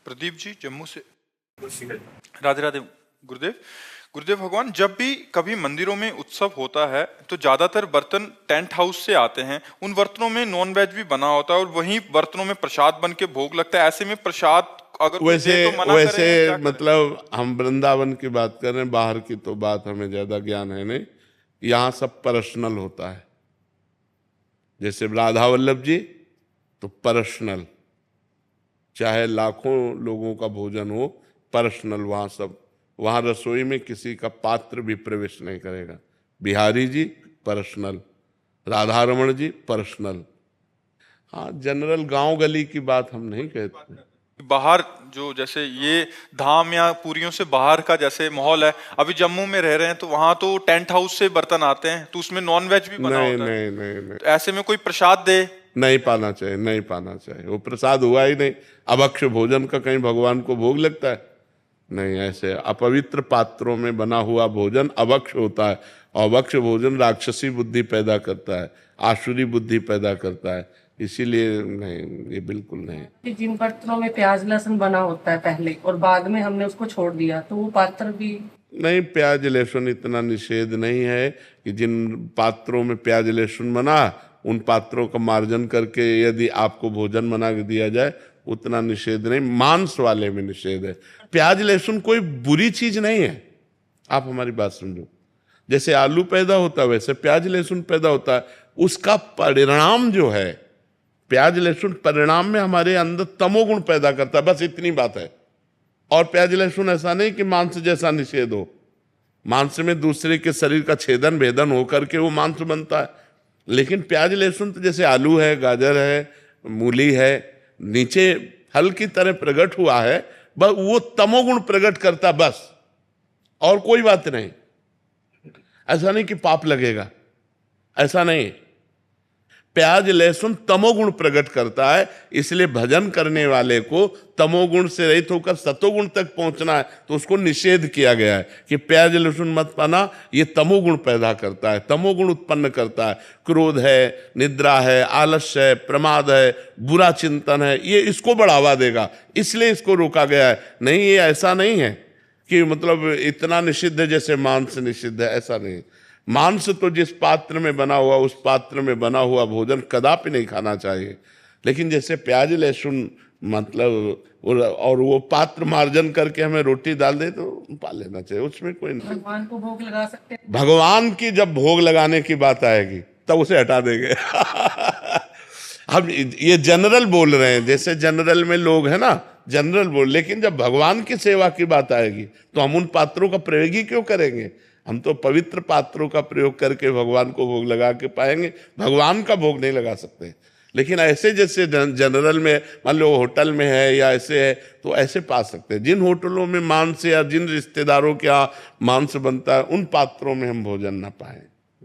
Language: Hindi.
प्रदीप जी जम्मू से। राधे राधे गुरुदेव। गुरुदेव भगवान, जब भी कभी मंदिरों में उत्सव होता है तो ज्यादातर बर्तन टेंट हाउस से आते हैं। उन बर्तनों में नॉन वेज भी बना होता है और वहीं बर्तनों में प्रसाद बन के भोग लगता है। ऐसे में प्रसाद अगर कोई वैसे दे तो मना वैसे करें या क्या करें? मतलब हम वृंदावन की बात कर रहे हैं, बाहर की तो बात हमें ज्यादा ज्ञान है नहीं। यहाँ सब पर्सनल होता है। जैसे राधा वल्लभ जी तो पर्सनल, चाहे लाखों लोगों का भोजन हो, पर्सनल वहाँ सब। वहाँ रसोई में किसी का पात्र भी प्रवेश नहीं करेगा। बिहारी जी पर्सनल, राधा रमण जी पर्सनल। हाँ, जनरल गांव गली की बात हम नहीं कहते। बाहर जो जैसे ये धाम या पुरियों से बाहर का जैसे माहौल है, अभी जम्मू में रह रहे हैं तो वहां तो टेंट हाउस से बर्तन आते हैं तो उसमें नॉन वेज भी बना नहीं होता है। नहीं नहीं नहीं, तो ऐसे में कोई प्रसाद दे? नहीं पाना चाहिए, नहीं पाना चाहिए। वो प्रसाद हुआ ही नहीं। अभक्ष्य भोजन का कहीं भगवान को भोग लगता है? नहीं। ऐसे अपवित्र पात्रों में बना हुआ भोजन अभक्ष्य होता है। और अभक्ष्य भोजन राक्षसी बुद्धि पैदा करता है, आसुरी बुद्धि पैदा करता है। इसीलिए नहीं, ये बिल्कुल नहीं। जिन बर्तनों में प्याज लहसुन बना होता है पहले और बाद में हमने उसको छोड़ दिया तो वो पात्र भी नहीं, प्याज लहसुन इतना निषेध नहीं है कि जिन पात्रों में प्याज लहसुन बना उन पात्रों का मार्जन करके यदि आपको भोजन बना के दिया जाए, उतना निषेध नहीं। मांस वाले में निषेध है। प्याज लहसुन कोई बुरी चीज नहीं है। आप हमारी बात समझो। जैसे आलू पैदा होता है वैसे प्याज लहसुन पैदा होता है। उसका परिणाम जो है, प्याज लहसुन परिणाम में हमारे अंदर तमोगुण पैदा करता है, बस इतनी बात है। और प्याज लहसुन ऐसा नहीं कि मांस जैसा निषेध हो। मांस में दूसरे के शरीर का छेदन भेदन होकर के वो मांस बनता है। लेकिन प्याज लहसुन तो जैसे आलू है, गाजर है, मूली है, नीचे फल की तरह प्रकट हुआ है, बस वो तमोगुण प्रकट करता, बस, और कोई बात नहीं। ऐसा नहीं कि पाप लगेगा, ऐसा नहीं। प्याज लहसुन तमोगुण प्रकट करता है, इसलिए भजन करने वाले को तमोगुण से रहित होकर सतोगुण तक पहुंचना है। तो उसको निषेध किया गया है कि प्याज लहसुन मत पाना, ये तमोगुण पैदा करता है, तमोगुण उत्पन्न करता है। क्रोध है, निद्रा है, आलस्य है, प्रमाद है, बुरा चिंतन है, ये इसको बढ़ावा देगा, इसलिए इसको रोका गया है। नहीं, ये ऐसा नहीं है कि मतलब इतना निषिद्ध है जैसे मांस निषिद्ध है, ऐसा नहीं। मांस तो जिस पात्र में बना हुआ, उस पात्र में बना हुआ भोजन कदापि नहीं खाना चाहिए। लेकिन जैसे प्याज लहसुन मतलब और वो पात्र मार्जन करके हमें रोटी डाल दे तो पा लेना चाहिए, उसमें कोई नहीं। भगवान को भोग लगा सकते हैं। भगवान की जब भोग लगाने की बात आएगी तब उसे हटा देंगे। हम ये जनरल बोल रहे हैं, जैसे जनरल में लोग हैं ना, जनरल बोल। लेकिन जब भगवान की सेवा की बात आएगी तो हम उन पात्रों का प्रयोग ही क्यों करेंगे? हम तो पवित्र पात्रों का प्रयोग करके भगवान को भोग लगा के पाएंगे, भगवान का भोग नहीं लगा सकते। लेकिन ऐसे जैसे जनरल में मान लो होटल में है या ऐसे है तो ऐसे पा सकते हैं। जिन होटलों में मांस या जिन रिश्तेदारों के यहाँ मांस बनता है उन पात्रों में हम भोजन ना पाएं।